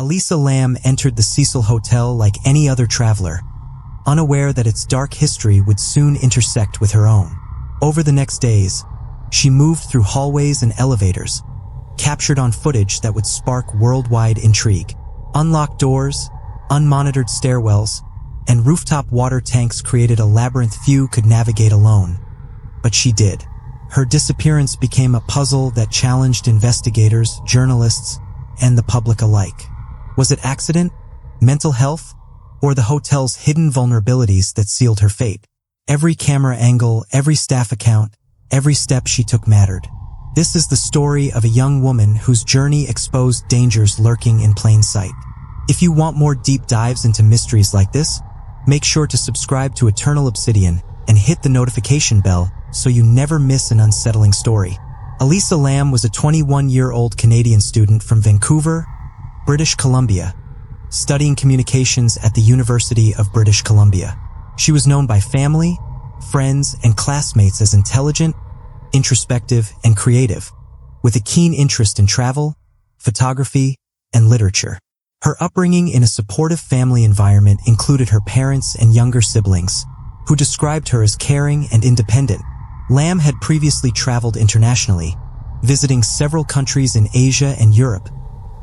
Elisa Lam entered the Cecil Hotel like any other traveler, unaware that its dark history would soon intersect with her own. Over the next days, she moved through hallways and elevators, captured on footage that would spark worldwide intrigue. Unlocked doors, unmonitored stairwells, and rooftop water tanks created a labyrinth few could navigate alone. But she did. Her disappearance became a puzzle that challenged investigators, journalists, and the public alike. Was it accident, mental health, or the hotel's hidden vulnerabilities that sealed her fate? Every camera angle, every staff account, every step she took mattered. This is the story of a young woman whose journey exposed dangers lurking in plain sight. If you want more deep dives into mysteries like this, make sure to subscribe to Eternal Obsidian and hit the notification bell so you never miss an unsettling story. Elisa Lam was a 21-year-old Canadian student from Vancouver, British Columbia, studying communications at the University of British Columbia. She was known by family, friends, and classmates as intelligent, introspective, and creative, with a keen interest in travel, photography, and literature. Her upbringing in a supportive family environment included her parents and younger siblings, who described her as caring and independent. Lam had previously traveled internationally, visiting several countries in Asia and Europe,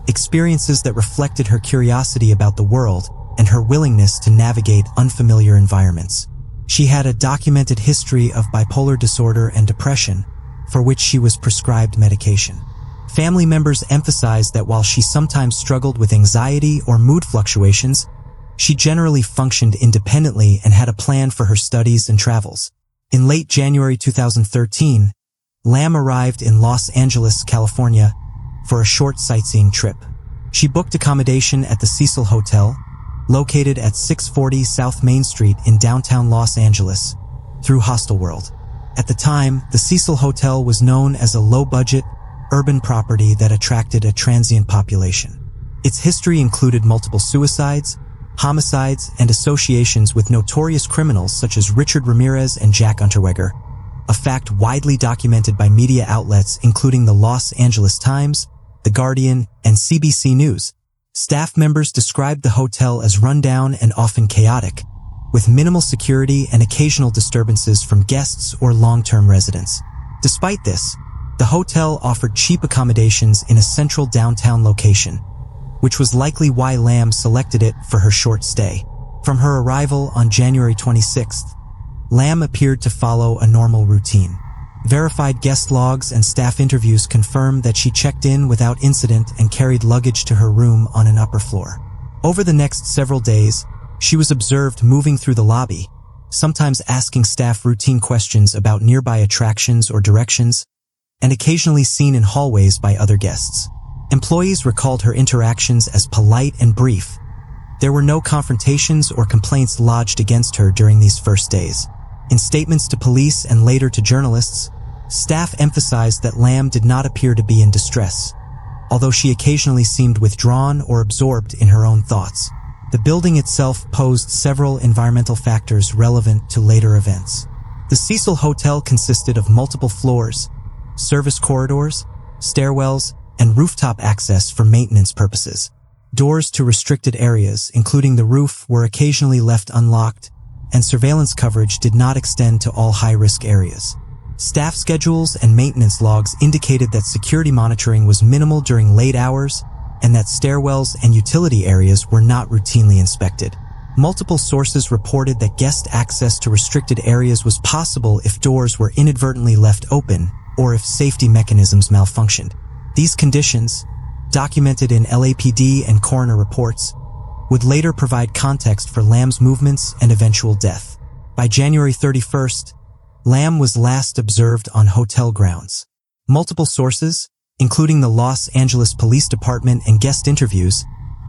experiences that reflected her curiosity about the world and her willingness to navigate unfamiliar environments. She had a documented history of bipolar disorder and depression, for which she was prescribed medication. Family members emphasized that while she sometimes struggled with anxiety or mood fluctuations, she generally functioned independently and had a plan for her studies and travels. In late January 2013, Lam arrived in Los Angeles, California, for a short sightseeing trip. She booked accommodation at the Cecil Hotel, located at 640 South Main Street in downtown Los Angeles, through Hostelworld. At the time, the Cecil Hotel was known as a low-budget, urban property that attracted a transient population. Its history included multiple suicides, homicides, and associations with notorious criminals such as Richard Ramirez and Jack Unterweger, a fact widely documented by media outlets including the Los Angeles Times, The Guardian, and CBC News. Staff members described the hotel as rundown and often chaotic, with minimal security and occasional disturbances from guests or long-term residents. Despite this, the hotel offered cheap accommodations in a central downtown location, which was likely why Lam selected it for her short stay. From her arrival on January 26th, Lam appeared to follow a normal routine. Verified guest logs and staff interviews confirmed that she checked in without incident and carried luggage to her room on an upper floor. Over the next several days, she was observed moving through the lobby, sometimes asking staff routine questions about nearby attractions or directions, and occasionally seen in hallways by other guests. Employees recalled her interactions as polite and brief. There were no confrontations or complaints lodged against her during these first days. In statements to police and later to journalists, staff emphasized that Lam did not appear to be in distress, although she occasionally seemed withdrawn or absorbed in her own thoughts. The building itself posed several environmental factors relevant to later events. The Cecil Hotel consisted of multiple floors, service corridors, stairwells, and rooftop access for maintenance purposes. Doors to restricted areas, including the roof, were occasionally left unlocked, and surveillance coverage did not extend to all high-risk areas. Staff schedules and maintenance logs indicated that security monitoring was minimal during late hours and that stairwells and utility areas were not routinely inspected. Multiple sources reported that guest access to restricted areas was possible if doors were inadvertently left open or if safety mechanisms malfunctioned. These conditions, documented in LAPD and coroner reports, would later provide context for Lam's movements and eventual death. By January 31st, Lam was last observed on hotel grounds. Multiple sources, including the Los Angeles Police Department and guest interviews,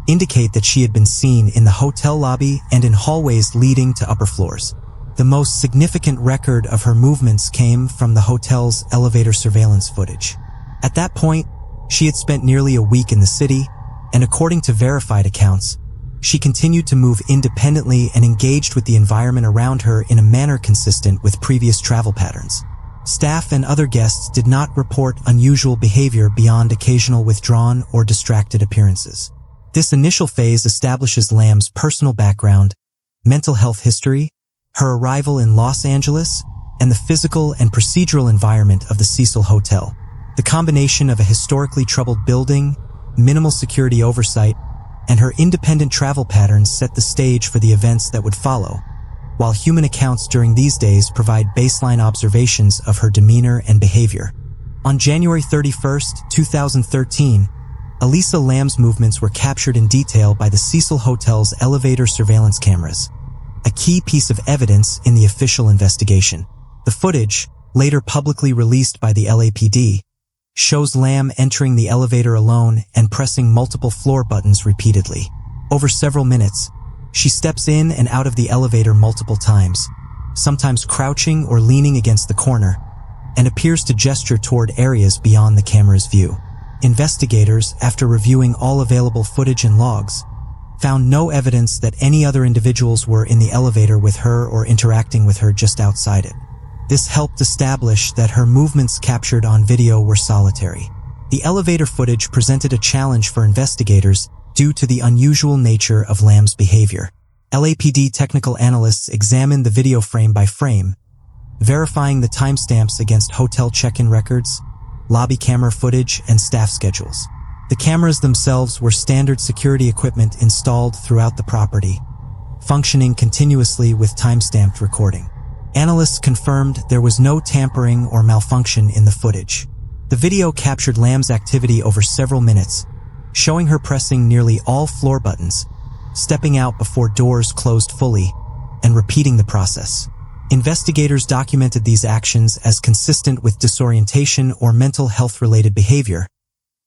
indicate that she had been seen in the hotel lobby and in hallways leading to upper floors. The most significant record of her movements came from the hotel's elevator surveillance footage. At that point, she had spent nearly a week in the city, and according to verified accounts, she continued to move independently and engaged with the environment around her in a manner consistent with previous travel patterns. Staff and other guests did not report unusual behavior beyond occasional withdrawn or distracted appearances. This initial phase establishes Lam's personal background, mental health history, her arrival in Los Angeles, and the physical and procedural environment of the Cecil Hotel. The combination of a historically troubled building, minimal security oversight, and her independent travel patterns set the stage for the events that would follow, while human accounts during these days provide baseline observations of her demeanor and behavior. On January 31, 2013, Elisa Lam's movements were captured in detail by the Cecil Hotel's elevator surveillance cameras, a key piece of evidence in the official investigation. The footage, later publicly released by the LAPD, shows Lam entering the elevator alone and pressing multiple floor buttons repeatedly. Over several minutes, she steps in and out of the elevator multiple times, sometimes crouching or leaning against the corner, and appears to gesture toward areas beyond the camera's view. Investigators, after reviewing all available footage and logs, found no evidence that any other individuals were in the elevator with her or interacting with her just outside it. This helped establish that her movements captured on video were solitary. The elevator footage presented a challenge for investigators due to the unusual nature of Lam's behavior. LAPD technical analysts examined the video frame by frame, verifying the timestamps against hotel check-in records, lobby camera footage, and staff schedules. The cameras themselves were standard security equipment installed throughout the property, functioning continuously with time-stamped recording. Analysts confirmed there was no tampering or malfunction in the footage. The video captured Lam's activity over several minutes, showing her pressing nearly all floor buttons, stepping out before doors closed fully, and repeating the process. Investigators documented these actions as consistent with disorientation or mental health-related behavior,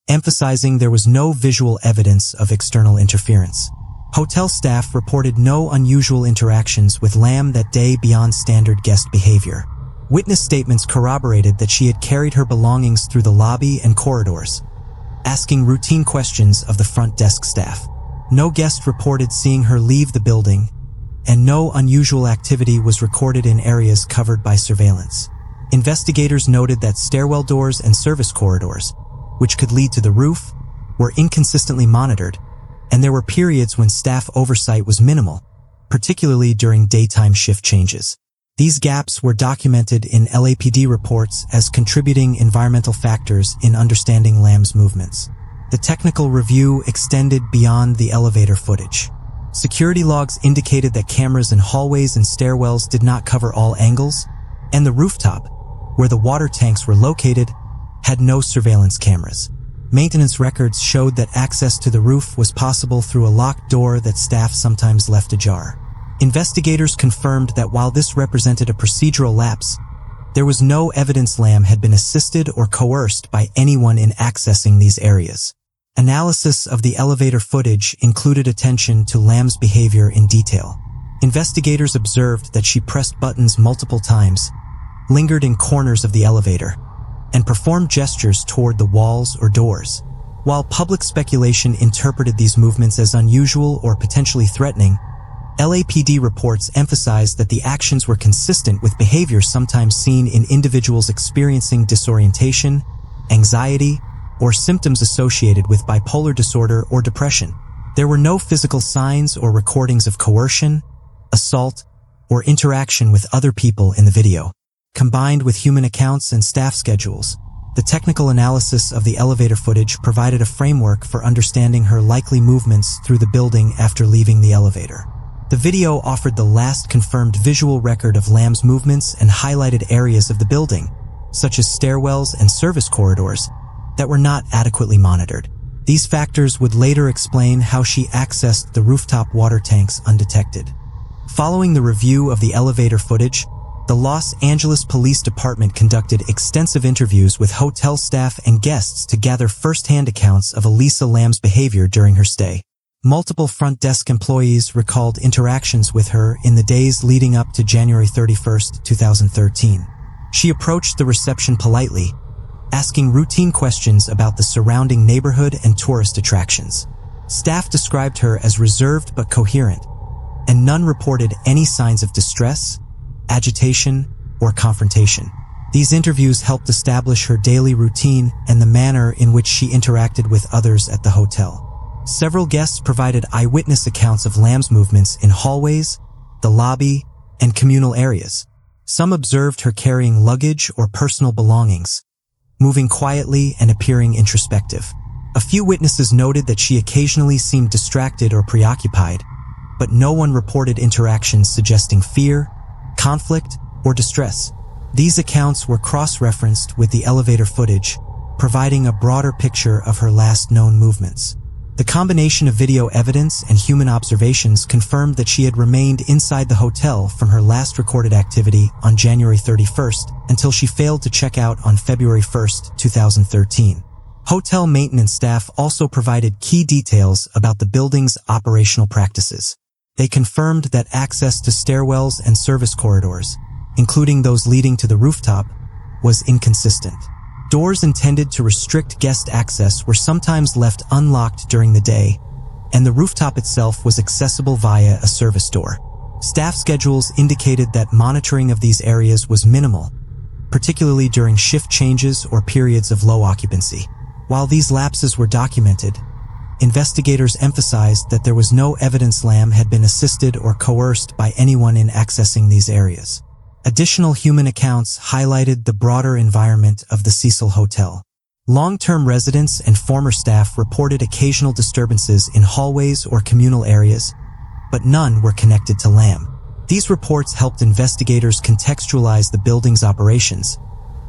emphasizing there was no visual evidence of external interference. Hotel staff reported no unusual interactions with Lam that day beyond standard guest behavior. Witness statements corroborated that she had carried her belongings through the lobby and corridors, asking routine questions of the front desk staff. No guest reported seeing her leave the building, and no unusual activity was recorded in areas covered by surveillance. Investigators noted that stairwell doors and service corridors, which could lead to the roof, were inconsistently monitored, and there were periods when staff oversight was minimal, particularly during daytime shift changes. These gaps were documented in LAPD reports as contributing environmental factors in understanding Lam's movements. The technical review extended beyond the elevator footage. Security logs indicated that cameras in hallways and stairwells did not cover all angles, and the rooftop, where the water tanks were located, had no surveillance cameras. Maintenance records showed that access to the roof was possible through a locked door that staff sometimes left ajar. Investigators confirmed that while this represented a procedural lapse, there was no evidence Lam had been assisted or coerced by anyone in accessing these areas. Analysis of the elevator footage included attention to Lam's behavior in detail. Investigators observed that she pressed buttons multiple times, lingered in corners of the elevator, and performed gestures toward the walls or doors. While public speculation interpreted these movements as unusual or potentially threatening, LAPD reports emphasized that the actions were consistent with behavior sometimes seen in individuals experiencing disorientation, anxiety, or symptoms associated with bipolar disorder or depression. There were no physical signs or recordings of coercion, assault, or interaction with other people in the video. Combined with human accounts and staff schedules, the technical analysis of the elevator footage provided a framework for understanding her likely movements through the building after leaving the elevator. The video offered the last confirmed visual record of Lam's movements and highlighted areas of the building, such as stairwells and service corridors, that were not adequately monitored. These factors would later explain how she accessed the rooftop water tanks undetected. Following the review of the elevator footage, the Los Angeles Police Department conducted extensive interviews with hotel staff and guests to gather first-hand accounts of Elisa Lam's behavior during her stay. Multiple front desk employees recalled interactions with her in the days leading up to January 31, 2013. She approached the reception politely, asking routine questions about the surrounding neighborhood and tourist attractions. Staff described her as reserved but coherent, and none reported any signs of distress, agitation, or confrontation. These interviews helped establish her daily routine and the manner in which she interacted with others at the hotel. Several guests provided eyewitness accounts of Lam's movements in hallways, the lobby, and communal areas. Some observed her carrying luggage or personal belongings, moving quietly and appearing introspective. A few witnesses noted that she occasionally seemed distracted or preoccupied, but no one reported interactions suggesting fear, conflict, or distress. These accounts were cross-referenced with the elevator footage, providing a broader picture of her last known movements. The combination of video evidence and human observations confirmed that she had remained inside the hotel from her last recorded activity on January 31st until she failed to check out on February 1st, 2013. Hotel maintenance staff also provided key details about the building's operational practices. They confirmed that access to stairwells and service corridors, including those leading to the rooftop, was inconsistent. Doors intended to restrict guest access were sometimes left unlocked during the day, and the rooftop itself was accessible via a service door. Staff schedules indicated that monitoring of these areas was minimal, particularly during shift changes or periods of low occupancy. While these lapses were documented, investigators emphasized that there was no evidence Lam had been assisted or coerced by anyone in accessing these areas. Additional human accounts highlighted the broader environment of the Cecil Hotel. Long-term residents and former staff reported occasional disturbances in hallways or communal areas, but none were connected to Lam. These reports helped investigators contextualize the building's operations,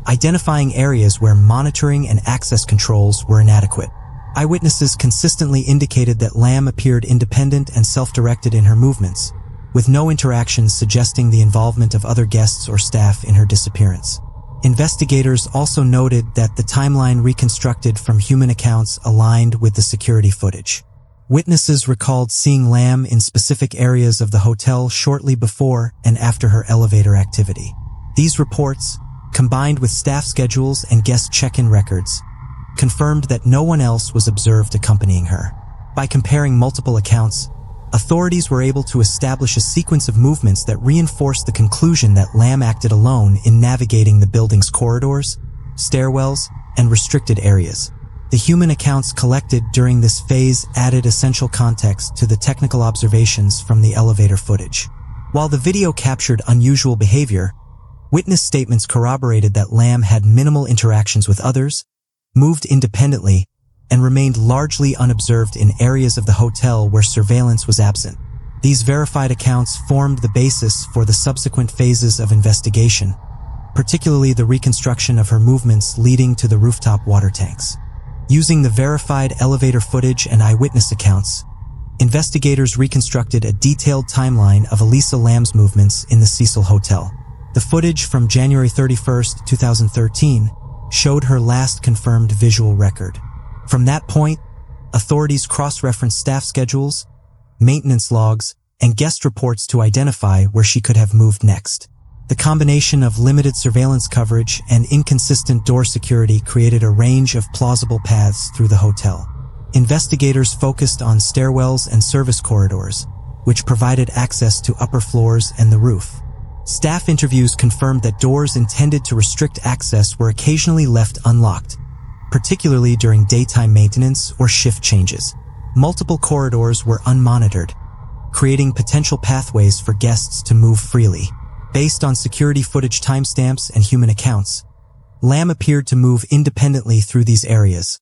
identifying areas where monitoring and access controls were inadequate. Eyewitnesses consistently indicated that Lam appeared independent and self-directed in her movements, with no interactions suggesting the involvement of other guests or staff in her disappearance. Investigators also noted that the timeline reconstructed from human accounts aligned with the security footage. Witnesses recalled seeing Lam in specific areas of the hotel shortly before and after her elevator activity. These reports, combined with staff schedules and guest check-in records, confirmed that no one else was observed accompanying her. By comparing multiple accounts, authorities were able to establish a sequence of movements that reinforced the conclusion that Lam acted alone in navigating the building's corridors, stairwells, and restricted areas. The human accounts collected during this phase added essential context to the technical observations from the elevator footage. While the video captured unusual behavior, witness statements corroborated that Lam had minimal interactions with others, moved independently, and remained largely unobserved in areas of the hotel where surveillance was absent. These verified accounts formed the basis for the subsequent phases of investigation, particularly the reconstruction of her movements leading to the rooftop water tanks. Using the verified elevator footage and eyewitness accounts, investigators reconstructed a detailed timeline of Elisa Lam's movements in the Cecil Hotel. The footage from January 31st, 2013, showed her last confirmed visual record. From that point, authorities cross-referenced staff schedules, maintenance logs, and guest reports to identify where she could have moved next. The combination of limited surveillance coverage and inconsistent door security created a range of plausible paths through the hotel. Investigators focused on stairwells and service corridors, which provided access to upper floors and the roof. Staff interviews confirmed that doors intended to restrict access were occasionally left unlocked, particularly during daytime maintenance or shift changes. Multiple corridors were unmonitored, creating potential pathways for guests to move freely. Based on security footage timestamps and human accounts, Lam appeared to move independently through these areas,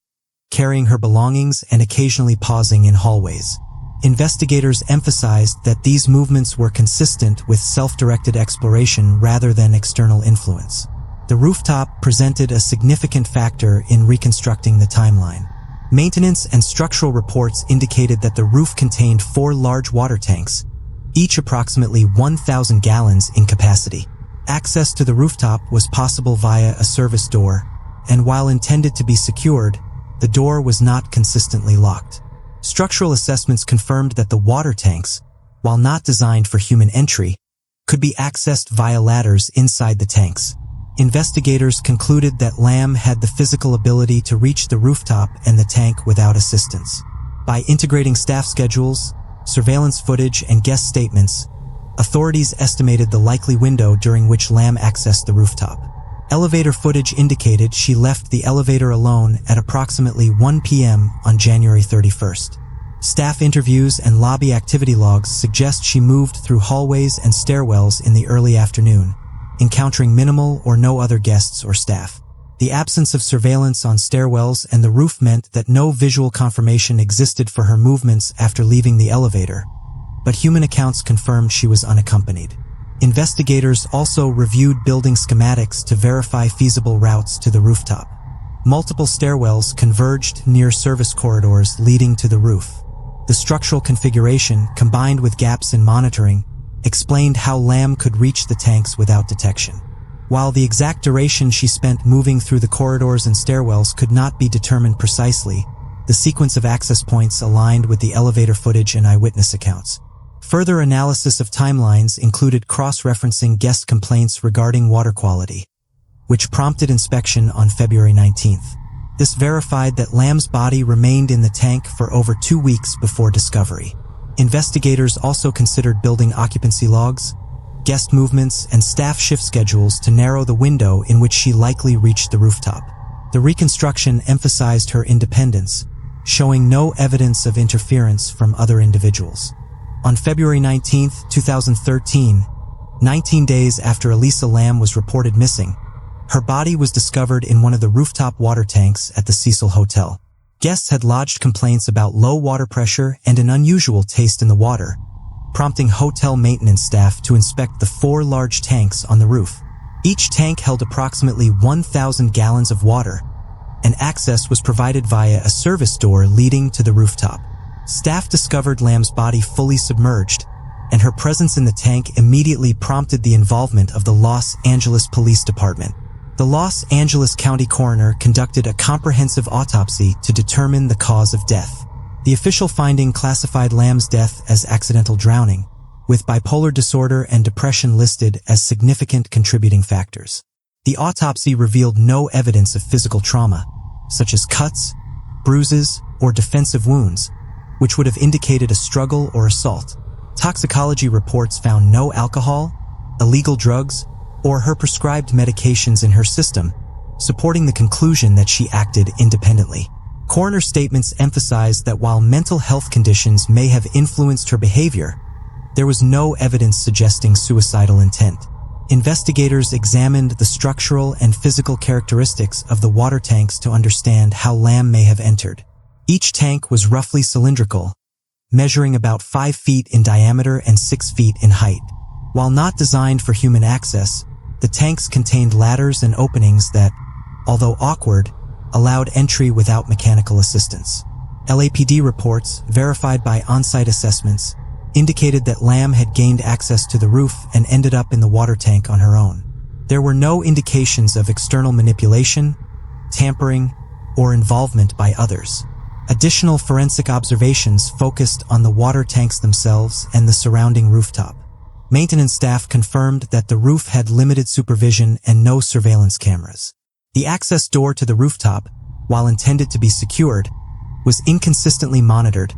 carrying her belongings and occasionally pausing in hallways. Investigators emphasized that these movements were consistent with self-directed exploration rather than external influence. The rooftop presented a significant factor in reconstructing the timeline. Maintenance and structural reports indicated that the roof contained 4 large water tanks, each approximately 1,000 gallons in capacity. Access to the rooftop was possible via a service door, and while intended to be secured, the door was not consistently locked. Structural assessments confirmed that the water tanks, while not designed for human entry, could be accessed via ladders inside the tanks. Investigators concluded that Lam had the physical ability to reach the rooftop and the tank without assistance. By integrating staff schedules, surveillance footage, and guest statements, authorities estimated the likely window during which Lam accessed the rooftop. Elevator footage indicated she left the elevator alone at approximately 1 p.m. on January 31st. Staff interviews and lobby activity logs suggest she moved through hallways and stairwells in the early afternoon, encountering minimal or no other guests or staff. The absence of surveillance on stairwells and the roof meant that no visual confirmation existed for her movements after leaving the elevator, but human accounts confirmed she was unaccompanied. Investigators also reviewed building schematics to verify feasible routes to the rooftop. Multiple stairwells converged near service corridors leading to the roof. The structural configuration, combined with gaps in monitoring, explained how Lam could reach the tanks without detection. While the exact duration she spent moving through the corridors and stairwells could not be determined precisely, the sequence of access points aligned with the elevator footage and eyewitness accounts. Further analysis of timelines included cross-referencing guest complaints regarding water quality, which prompted inspection on February 19th. This verified that Lam's body remained in the tank for over 2 weeks before discovery. Investigators also considered building occupancy logs, guest movements, and staff shift schedules to narrow the window in which she likely reached the rooftop. The reconstruction emphasized her independence, showing no evidence of interference from other individuals. On February 19, 2013, 19 days after Elisa Lam was reported missing, her body was discovered in one of the rooftop water tanks at the Cecil Hotel. Guests had lodged complaints about low water pressure and an unusual taste in the water, prompting hotel maintenance staff to inspect the 4 large tanks on the roof. Each tank held approximately 1,000 gallons of water, and access was provided via a service door leading to the rooftop. Staff discovered Lam's body fully submerged, and her presence in the tank immediately prompted the involvement of the Los Angeles Police Department. The Los Angeles County coroner conducted a comprehensive autopsy to determine the cause of death. The official finding classified Lam's death as accidental drowning, with bipolar disorder and depression listed as significant contributing factors. The autopsy revealed no evidence of physical trauma, such as cuts, bruises, or defensive wounds, which would have indicated a struggle or assault. Toxicology reports found no alcohol, illegal drugs, or her prescribed medications in her system, supporting the conclusion that she acted independently. Coroner statements emphasized that while mental health conditions may have influenced her behavior, there was no evidence suggesting suicidal intent. Investigators examined the structural and physical characteristics of the water tanks to understand how Lam may have entered. Each tank was roughly cylindrical, measuring about 5 feet in diameter and 6 feet in height. While not designed for human access, the tanks contained ladders and openings that, although awkward, allowed entry without mechanical assistance. LAPD reports, verified by on-site assessments, indicated that Lam had gained access to the roof and ended up in the water tank on her own. There were no indications of external manipulation, tampering, or involvement by others. Additional forensic observations focused on the water tanks themselves and the surrounding rooftop. Maintenance staff confirmed that the roof had limited supervision and no surveillance cameras. The access door to the rooftop, while intended to be secured, was inconsistently monitored,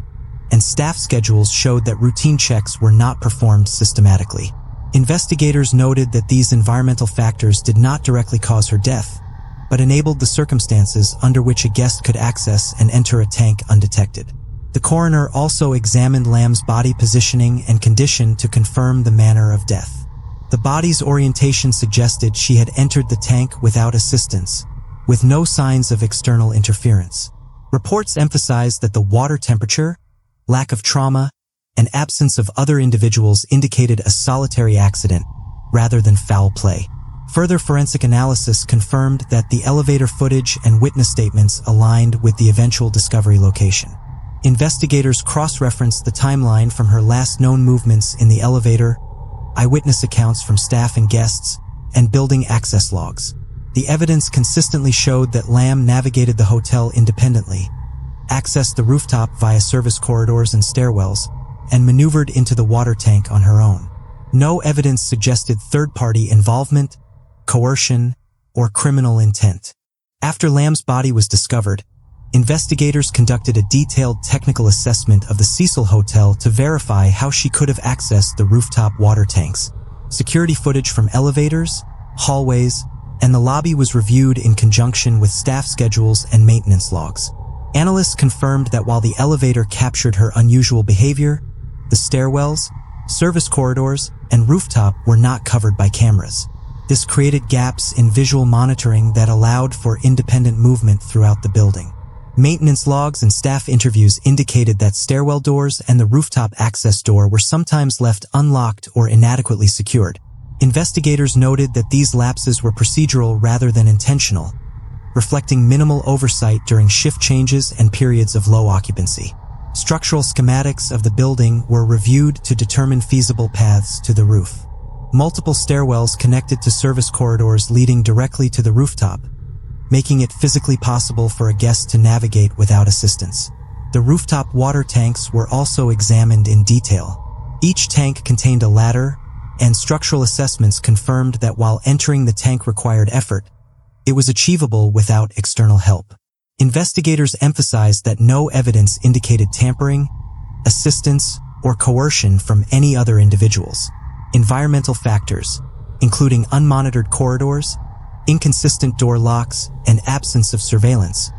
and staff schedules showed that routine checks were not performed systematically. Investigators noted that these environmental factors did not directly cause her death, but enabled the circumstances under which a guest could access and enter a tank undetected. The coroner also examined Lam's body positioning and condition to confirm the manner of death. The body's orientation suggested she had entered the tank without assistance, with no signs of external interference. Reports emphasized that the water temperature, lack of trauma, and absence of other individuals indicated a solitary accident rather than foul play. Further forensic analysis confirmed that the elevator footage and witness statements aligned with the eventual discovery location. Investigators cross-referenced the timeline from her last known movements in the elevator, eyewitness accounts from staff and guests, and building access logs. The evidence consistently showed that Lam navigated the hotel independently, accessed the rooftop via service corridors and stairwells, and maneuvered into the water tank on her own. No evidence suggested third-party involvement, coercion, or criminal intent. After Lam's body was discovered, investigators conducted a detailed technical assessment of the Cecil Hotel to verify how she could have accessed the rooftop water tanks. Security footage from elevators, hallways, and the lobby was reviewed in conjunction with staff schedules and maintenance logs. Analysts confirmed that while the elevator captured her unusual behavior, the stairwells, service corridors, and rooftop were not covered by cameras. This created gaps in visual monitoring that allowed for independent movement throughout the building. Maintenance logs and staff interviews indicated that stairwell doors and the rooftop access door were sometimes left unlocked or inadequately secured. Investigators noted that these lapses were procedural rather than intentional, reflecting minimal oversight during shift changes and periods of low occupancy. Structural schematics of the building were reviewed to determine feasible paths to the roof. Multiple stairwells connected to service corridors leading directly to the rooftop, making it physically possible for a guest to navigate without assistance. The rooftop water tanks were also examined in detail. Each tank contained a ladder, and structural assessments confirmed that while entering the tank required effort, it was achievable without external help. Investigators emphasized that no evidence indicated tampering, assistance, or coercion from any other individuals. Environmental factors, including unmonitored corridors, inconsistent door locks, and absence of surveillance,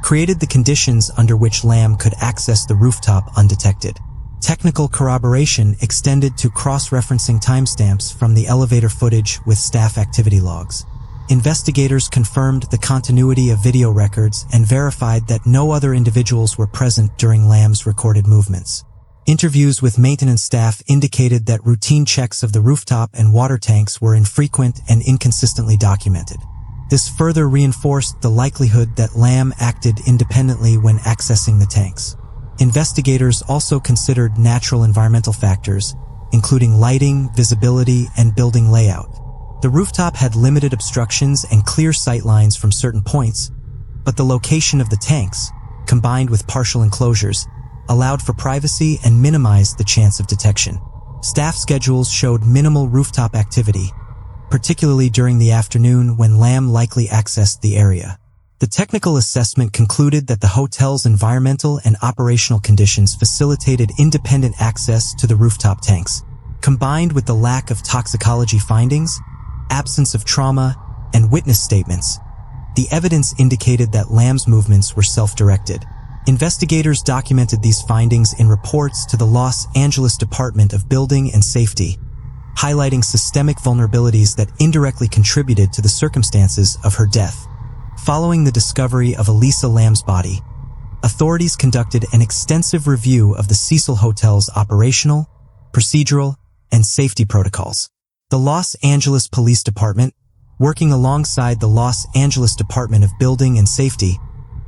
created the conditions under which Lam could access the rooftop undetected. Technical corroboration extended to cross-referencing timestamps from the elevator footage with staff activity logs. Investigators confirmed the continuity of video records and verified that no other individuals were present during Lam's recorded movements. Interviews with maintenance staff indicated that routine checks of the rooftop and water tanks were infrequent and inconsistently documented. This further reinforced the likelihood that Lam acted independently when accessing the tanks. Investigators also considered natural environmental factors, including lighting, visibility, and building layout. The rooftop had limited obstructions and clear sight lines from certain points, but the location of the tanks, combined with partial enclosures, allowed for privacy and minimized the chance of detection. Staff schedules showed minimal rooftop activity, particularly during the afternoon when Lam likely accessed the area. The technical assessment concluded that the hotel's environmental and operational conditions facilitated independent access to the rooftop tanks. Combined with the lack of toxicology findings, absence of trauma, and witness statements, the evidence indicated that Lam's movements were self-directed. Investigators documented these findings in reports to the Los Angeles Department of Building and Safety, highlighting systemic vulnerabilities that indirectly contributed to the circumstances of her death. Following the discovery of Elisa Lam's body, authorities conducted an extensive review of the Cecil Hotel's operational, procedural, and safety protocols. The Los Angeles Police Department, working alongside the Los Angeles Department of Building and Safety,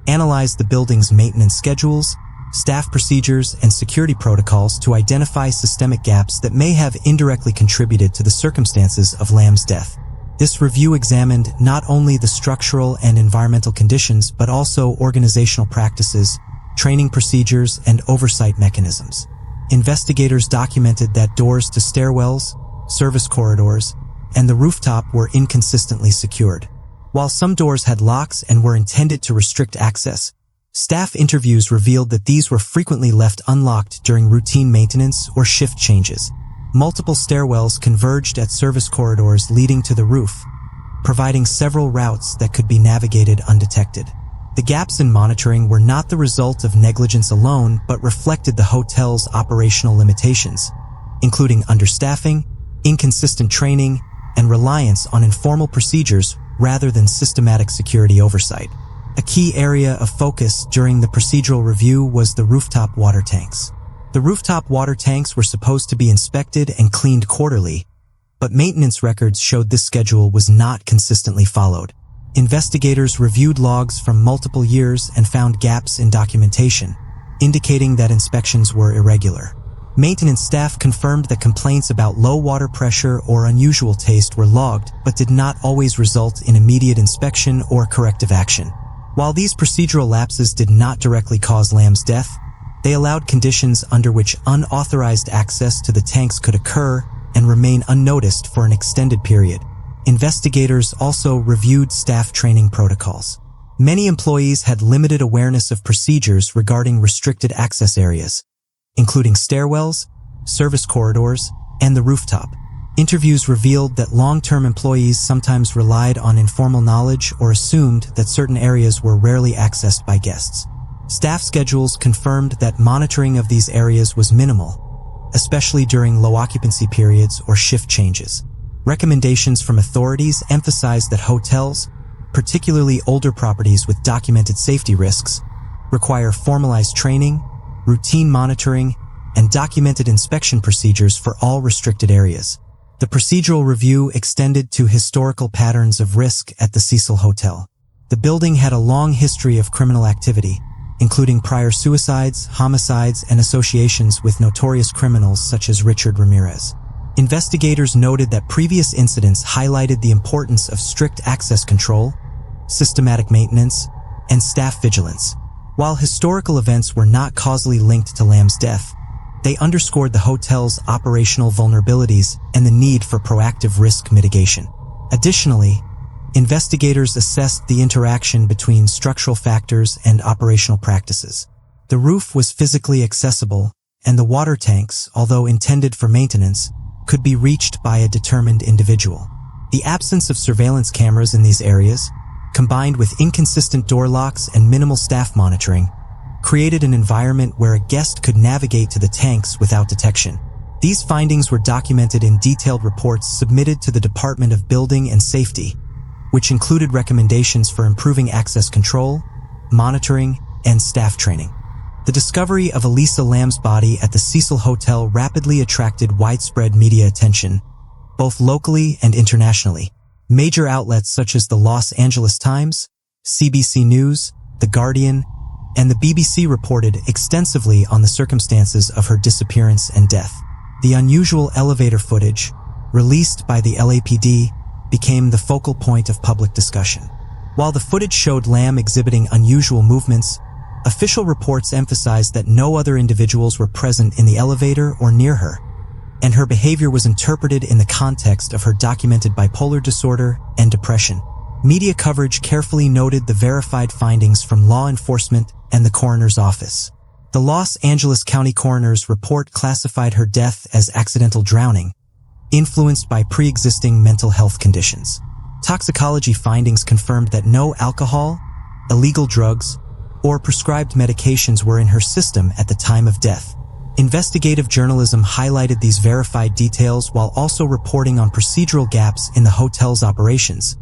analyzed the building's maintenance schedules, staff procedures, and security protocols to identify systemic gaps that may have indirectly contributed to the circumstances of Lam's death. This review examined not only the structural and environmental conditions, but also organizational practices, training procedures, and oversight mechanisms. Investigators documented that doors to stairwells, service corridors, and the rooftop were inconsistently secured. While some doors had locks and were intended to restrict access, staff interviews revealed that these were frequently left unlocked during routine maintenance or shift changes. Multiple stairwells converged at service corridors leading to the roof, providing several routes that could be navigated undetected. The gaps in monitoring were not the result of negligence alone, but reflected the hotel's operational limitations, including understaffing, inconsistent training, and reliance on informal procedures rather than systematic security oversight. A key area of focus during the procedural review was the rooftop water tanks. The rooftop water tanks were supposed to be inspected and cleaned quarterly, but maintenance records showed this schedule was not consistently followed. Investigators reviewed logs from multiple years and found gaps in documentation, indicating that inspections were irregular. Maintenance staff confirmed that complaints about low water pressure or unusual taste were logged, but did not always result in immediate inspection or corrective action. While these procedural lapses did not directly cause Lam's death, they allowed conditions under which unauthorized access to the tanks could occur and remain unnoticed for an extended period. Investigators also reviewed staff training protocols. Many employees had limited awareness of procedures regarding restricted access areas, including stairwells, service corridors, and the rooftop. Interviews revealed that long-term employees sometimes relied on informal knowledge or assumed that certain areas were rarely accessed by guests. Staff schedules confirmed that monitoring of these areas was minimal, especially during low occupancy periods or shift changes. Recommendations from authorities emphasized that hotels, particularly older properties with documented safety risks, require formalized training, routine monitoring, and documented inspection procedures for all restricted areas. The procedural review extended to historical patterns of risk at the Cecil Hotel. The building had a long history of criminal activity, including prior suicides, homicides, and associations with notorious criminals such as Richard Ramirez. Investigators noted that previous incidents highlighted the importance of strict access control, systematic maintenance, and staff vigilance. While historical events were not causally linked to Lam's death, they underscored the hotel's operational vulnerabilities and the need for proactive risk mitigation. Additionally, investigators assessed the interaction between structural factors and operational practices. The roof was physically accessible, and the water tanks, although intended for maintenance, could be reached by a determined individual. The absence of surveillance cameras in these areas, combined with inconsistent door locks and minimal staff monitoring, created an environment where a guest could navigate to the tanks without detection. These findings were documented in detailed reports submitted to the Department of Building and Safety, which included recommendations for improving access control, monitoring, and staff training. The discovery of Elisa Lam's body at the Cecil Hotel rapidly attracted widespread media attention, both locally and internationally. Major outlets such as the Los Angeles Times, CBC News, The Guardian, and the BBC reported extensively on the circumstances of her disappearance and death. The unusual elevator footage, released by the LAPD, became the focal point of public discussion. While the footage showed Lam exhibiting unusual movements, official reports emphasized that no other individuals were present in the elevator or near her, and her behavior was interpreted in the context of her documented bipolar disorder and depression. Media coverage carefully noted the verified findings from law enforcement and the coroner's office. The Los Angeles County Coroner's report classified her death as accidental drowning, influenced by pre-existing mental health conditions. Toxicology findings confirmed that no alcohol, illegal drugs, or prescribed medications were in her system at the time of death. Investigative journalism highlighted these verified details while also reporting on procedural gaps in the hotel's operations,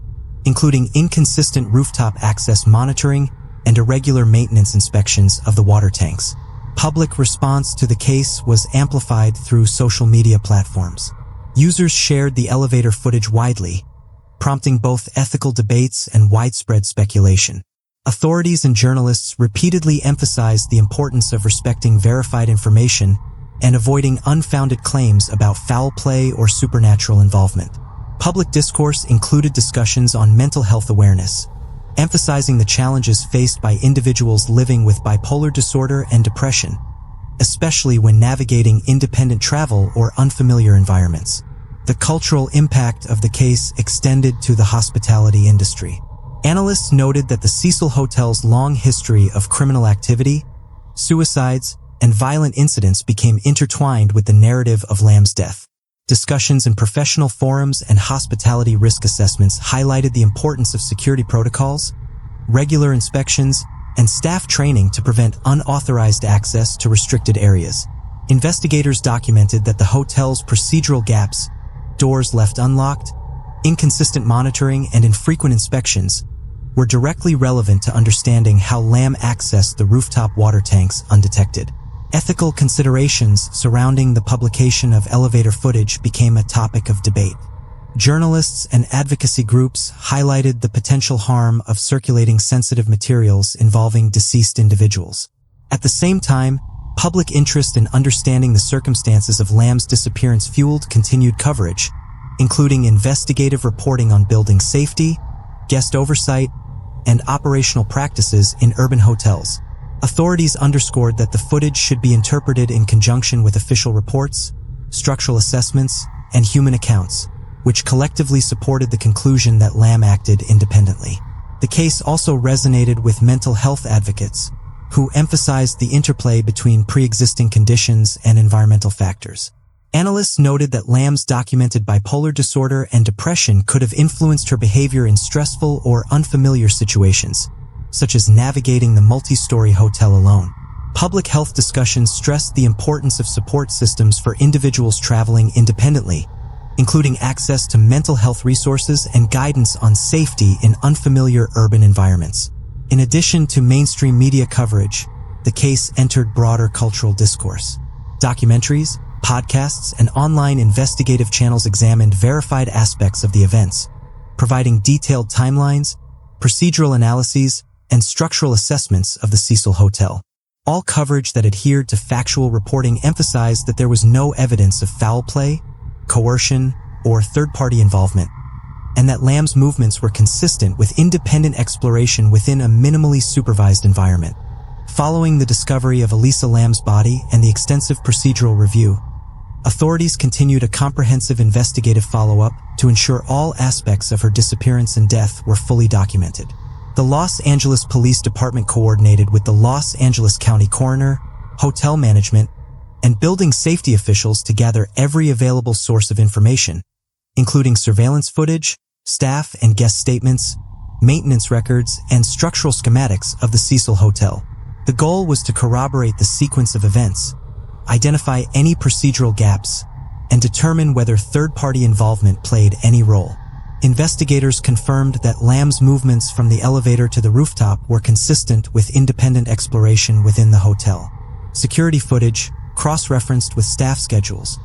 including inconsistent rooftop access monitoring and irregular maintenance inspections of the water tanks. Public response to the case was amplified through social media platforms. Users shared the elevator footage widely, prompting both ethical debates and widespread speculation. Authorities and journalists repeatedly emphasized the importance of respecting verified information and avoiding unfounded claims about foul play or supernatural involvement. Public discourse included discussions on mental health awareness, emphasizing the challenges faced by individuals living with bipolar disorder and depression, especially when navigating independent travel or unfamiliar environments. The cultural impact of the case extended to the hospitality industry. Analysts noted that the Cecil Hotel's long history of criminal activity, suicides, and violent incidents became intertwined with the narrative of Lam's death. Discussions in professional forums and hospitality risk assessments highlighted the importance of security protocols, regular inspections, and staff training to prevent unauthorized access to restricted areas. Investigators documented that the hotel's procedural gaps, doors left unlocked, inconsistent monitoring, and infrequent inspections were directly relevant to understanding how Lam accessed the rooftop water tanks undetected. Ethical considerations surrounding the publication of elevator footage became a topic of debate. Journalists and advocacy groups highlighted the potential harm of circulating sensitive materials involving deceased individuals. At the same time, public interest in understanding the circumstances of Lam's disappearance fueled continued coverage, including investigative reporting on building safety, guest oversight, and operational practices in urban hotels. Authorities underscored that the footage should be interpreted in conjunction with official reports, structural assessments, and human accounts, which collectively supported the conclusion that Lam acted independently. The case also resonated with mental health advocates, who emphasized the interplay between pre-existing conditions and environmental factors. Analysts noted that Lam's documented bipolar disorder and depression could have influenced her behavior in stressful or unfamiliar situations, such as navigating the multi-story hotel alone. Public health discussions stressed the importance of support systems for individuals traveling independently, including access to mental health resources and guidance on safety in unfamiliar urban environments. In addition to mainstream media coverage, the case entered broader cultural discourse. Documentaries, podcasts, and online investigative channels examined verified aspects of the events, providing detailed timelines, procedural analyses, and structural assessments of the Cecil Hotel. All coverage that adhered to factual reporting emphasized that there was no evidence of foul play, coercion, or third-party involvement, and that Lam's movements were consistent with independent exploration within a minimally supervised environment. Following the discovery of Elisa Lam's body and the extensive procedural review, authorities continued a comprehensive investigative follow-up to ensure all aspects of her disappearance and death were fully documented. The Los Angeles Police Department coordinated with the Los Angeles County coroner, hotel management, and building safety officials to gather every available source of information, including surveillance footage, staff and guest statements, maintenance records, and structural schematics of the Cecil Hotel. The goal was to corroborate the sequence of events, identify any procedural gaps, and determine whether third-party involvement played any role. Investigators confirmed that Lam's movements from the elevator to the rooftop were consistent with independent exploration within the hotel. Security footage, cross-referenced with staff schedules,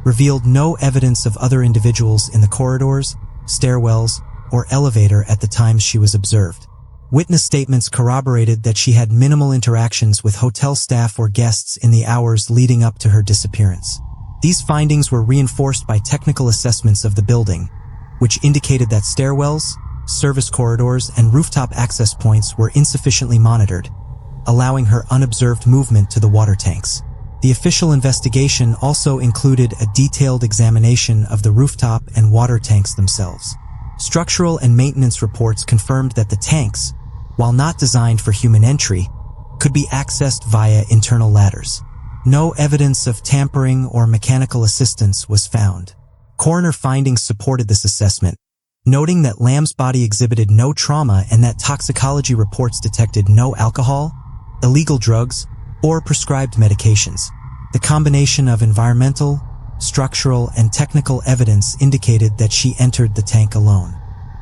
revealed no evidence of other individuals in the corridors, stairwells, or elevator at the time she was observed. Witness statements corroborated that she had minimal interactions with hotel staff or guests in the hours leading up to her disappearance. These findings were reinforced by technical assessments of the building, which indicated that stairwells, service corridors, and rooftop access points were insufficiently monitored, allowing her unobserved movement to the water tanks. The official investigation also included a detailed examination of the rooftop and water tanks themselves. Structural and maintenance reports confirmed that the tanks, while not designed for human entry, could be accessed via internal ladders. No evidence of tampering or mechanical assistance was found. Coroner findings supported this assessment, noting that Lam's body exhibited no trauma and that toxicology reports detected no alcohol, illegal drugs, or prescribed medications. The combination of environmental, structural, and technical evidence indicated that she entered the tank alone.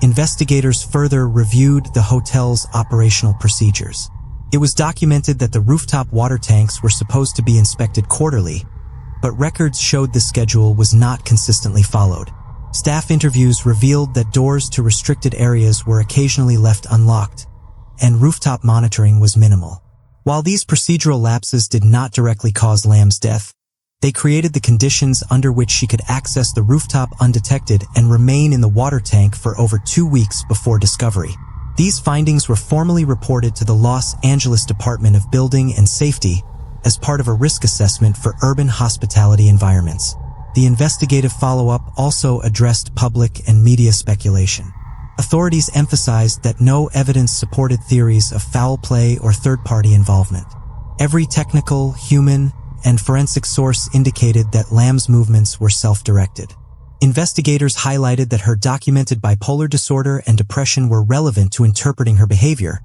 Investigators further reviewed the hotel's operational procedures. It was documented that the rooftop water tanks were supposed to be inspected quarterly, but records showed the schedule was not consistently followed. Staff interviews revealed that doors to restricted areas were occasionally left unlocked, and rooftop monitoring was minimal. While these procedural lapses did not directly cause Lam's death, they created the conditions under which she could access the rooftop undetected and remain in the water tank for over 2 weeks before discovery. These findings were formally reported to the Los Angeles Department of Building and Safety as part of a risk assessment for urban hospitality environments. The investigative follow-up also addressed public and media speculation. Authorities emphasized that no evidence supported theories of foul play or third-party involvement. Every technical, human, and forensic source indicated that Lam's movements were self-directed. Investigators highlighted that her documented bipolar disorder and depression were relevant to interpreting her behavior,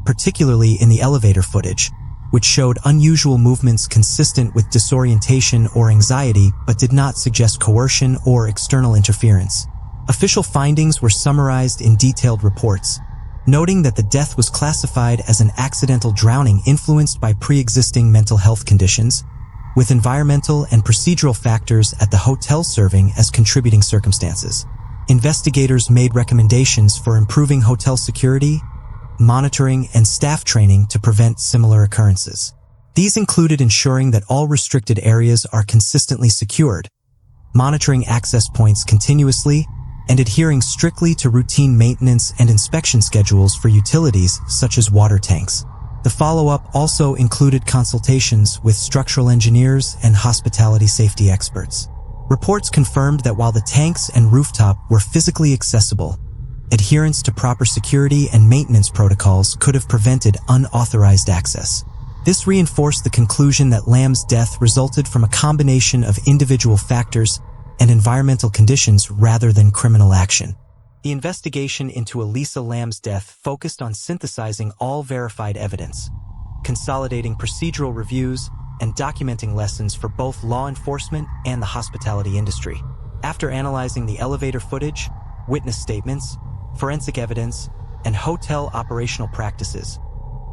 particularly in the elevator footage, which showed unusual movements consistent with disorientation or anxiety but did not suggest coercion or external interference. Official findings were summarized in detailed reports, noting that the death was classified as an accidental drowning influenced by pre-existing mental health conditions, with environmental and procedural factors at the hotel serving as contributing circumstances. Investigators made recommendations for improving hotel security, monitoring, and staff training to prevent similar occurrences. These included ensuring that all restricted areas are consistently secured, monitoring access points continuously, and adhering strictly to routine maintenance and inspection schedules for utilities such as water tanks. The follow-up also included consultations with structural engineers and hospitality safety experts. Reports confirmed that while the tanks and rooftop were physically accessible, adherence to proper security and maintenance protocols could have prevented unauthorized access. This reinforced the conclusion that Lam's death resulted from a combination of individual factors and environmental conditions rather than criminal action. The investigation into Elisa Lam's death focused on synthesizing all verified evidence, consolidating procedural reviews, and documenting lessons for both law enforcement and the hospitality industry. After analyzing the elevator footage, witness statements, forensic evidence, and hotel operational practices,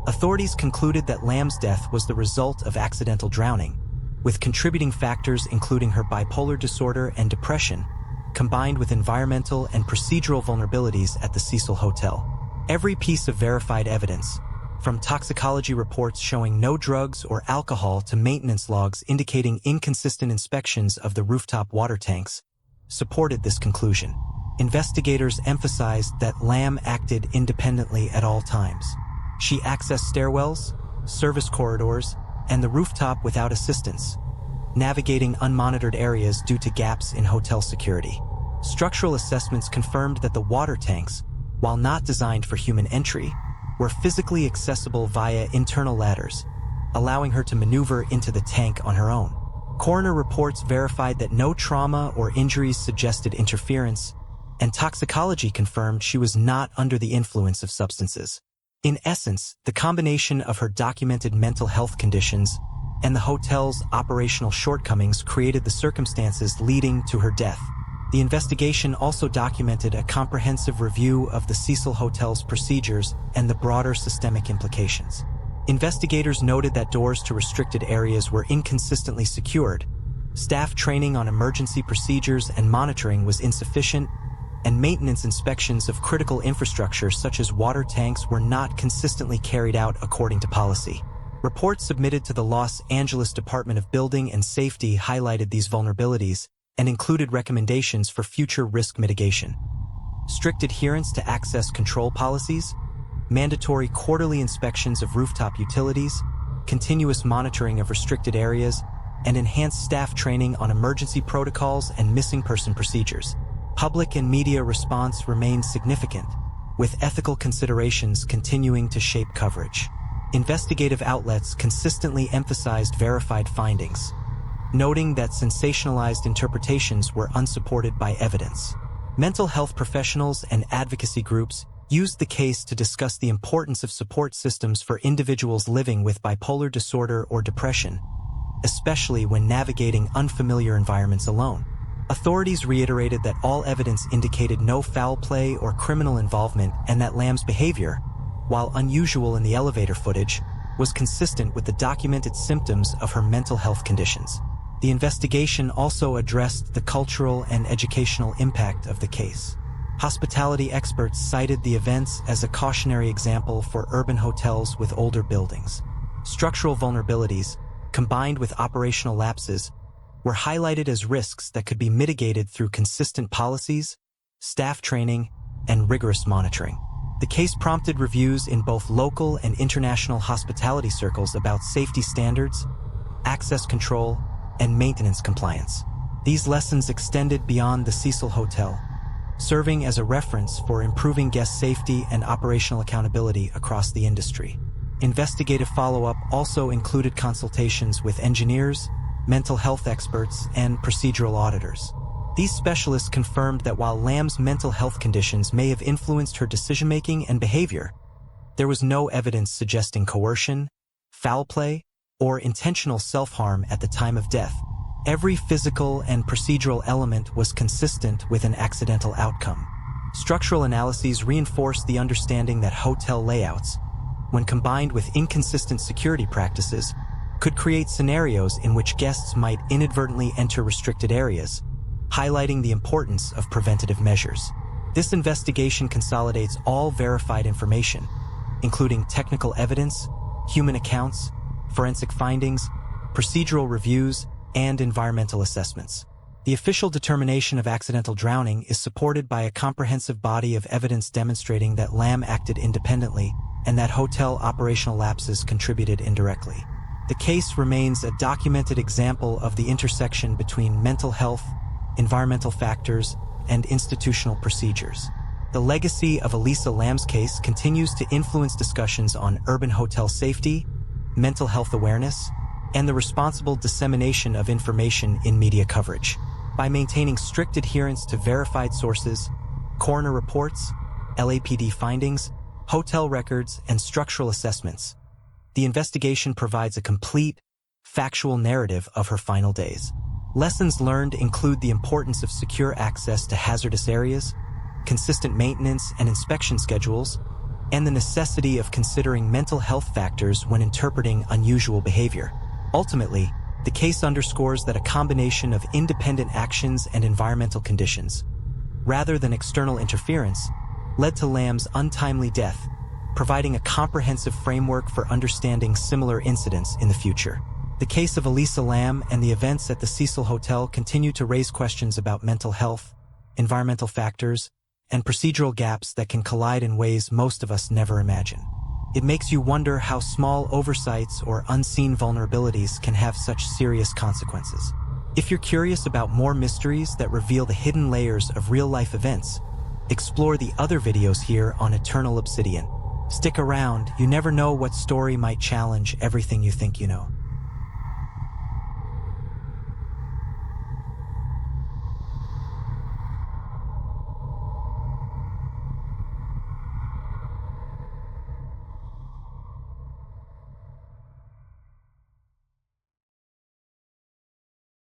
authorities concluded that Lam's death was the result of accidental drowning, with contributing factors including her bipolar disorder and depression, combined with environmental and procedural vulnerabilities at the Cecil Hotel. Every piece of verified evidence, from toxicology reports showing no drugs or alcohol to maintenance logs indicating inconsistent inspections of the rooftop water tanks, supported this conclusion. Investigators emphasized that Lam acted independently at all times. She accessed stairwells, service corridors, and the rooftop without assistance, navigating unmonitored areas due to gaps in hotel security. Structural assessments confirmed that the water tanks, while not designed for human entry, were physically accessible via internal ladders, allowing her to maneuver into the tank on her own. Coroner reports verified that no trauma or injuries suggested interference, and toxicology confirmed she was not under the influence of substances. In essence, the combination of her documented mental health conditions and the hotel's operational shortcomings created the circumstances leading to her death. The investigation also documented a comprehensive review of the Cecil Hotel's procedures and the broader systemic implications. Investigators noted that doors to restricted areas were inconsistently secured, staff training on emergency procedures and monitoring was insufficient, and maintenance inspections of critical infrastructure such as water tanks were not consistently carried out according to policy. Reports submitted to the Los Angeles Department of Building and Safety highlighted these vulnerabilities and included recommendations for future risk mitigation. Strict adherence to access control policies, mandatory quarterly inspections of rooftop utilities, continuous monitoring of restricted areas, and enhanced staff training on emergency protocols and missing person procedures. Public and media response remained significant, with ethical considerations continuing to shape coverage. Investigative outlets consistently emphasized verified findings, noting that sensationalized interpretations were unsupported by evidence. Mental health professionals and advocacy groups used the case to discuss the importance of support systems for individuals living with bipolar disorder or depression, especially when navigating unfamiliar environments alone. Authorities reiterated that all evidence indicated no foul play or criminal involvement and that Lam's behavior, while unusual in the elevator footage, was consistent with the documented symptoms of her mental health conditions. The investigation also addressed the cultural and educational impact of the case. Hospitality experts cited the events as a cautionary example for urban hotels with older buildings. Structural vulnerabilities, combined with operational lapses, were highlighted as risks that could be mitigated through consistent policies, staff training, and rigorous monitoring. The case prompted reviews in both local and international hospitality circles about safety standards, access control, and maintenance compliance. These lessons extended beyond the Cecil Hotel, serving as a reference for improving guest safety and operational accountability across the industry. Investigative follow-up also included consultations with engineers, mental health experts, and procedural auditors. These specialists confirmed that while Lam's mental health conditions may have influenced her decision-making and behavior, there was no evidence suggesting coercion, foul play, or intentional self-harm at the time of death. Every physical and procedural element was consistent with an accidental outcome. Structural analyses reinforced the understanding that hotel layouts, when combined with inconsistent security practices, could create scenarios in which guests might inadvertently enter restricted areas, highlighting the importance of preventative measures. This investigation consolidates all verified information, including technical evidence, human accounts, forensic findings, procedural reviews, and environmental assessments. The official determination of accidental drowning is supported by a comprehensive body of evidence demonstrating that Lam acted independently and that hotel operational lapses contributed indirectly. The case remains a documented example of the intersection between mental health, environmental factors, and institutional procedures. The legacy of Elisa Lam's case continues to influence discussions on urban hotel safety, mental health awareness, and the responsible dissemination of information in media coverage. By maintaining strict adherence to verified sources, coroner reports, LAPD findings, hotel records, and structural assessments. The investigation provides a complete, factual narrative of her final days. Lessons learned include the importance of secure access to hazardous areas, consistent maintenance and inspection schedules, and the necessity of considering mental health factors when interpreting unusual behavior. Ultimately, the case underscores that a combination of independent actions and environmental conditions, rather than external interference, led to Lam's untimely death, providing a comprehensive framework for understanding similar incidents in the future. The case of Elisa Lam and the events at the Cecil Hotel continue to raise questions about mental health, environmental factors, and procedural gaps that can collide in ways most of us never imagine. It makes you wonder how small oversights or unseen vulnerabilities can have such serious consequences. If you're curious about more mysteries that reveal the hidden layers of real-life events, explore the other videos here on Eternal Obsidian. Stick around, you never know what story might challenge everything you think you know.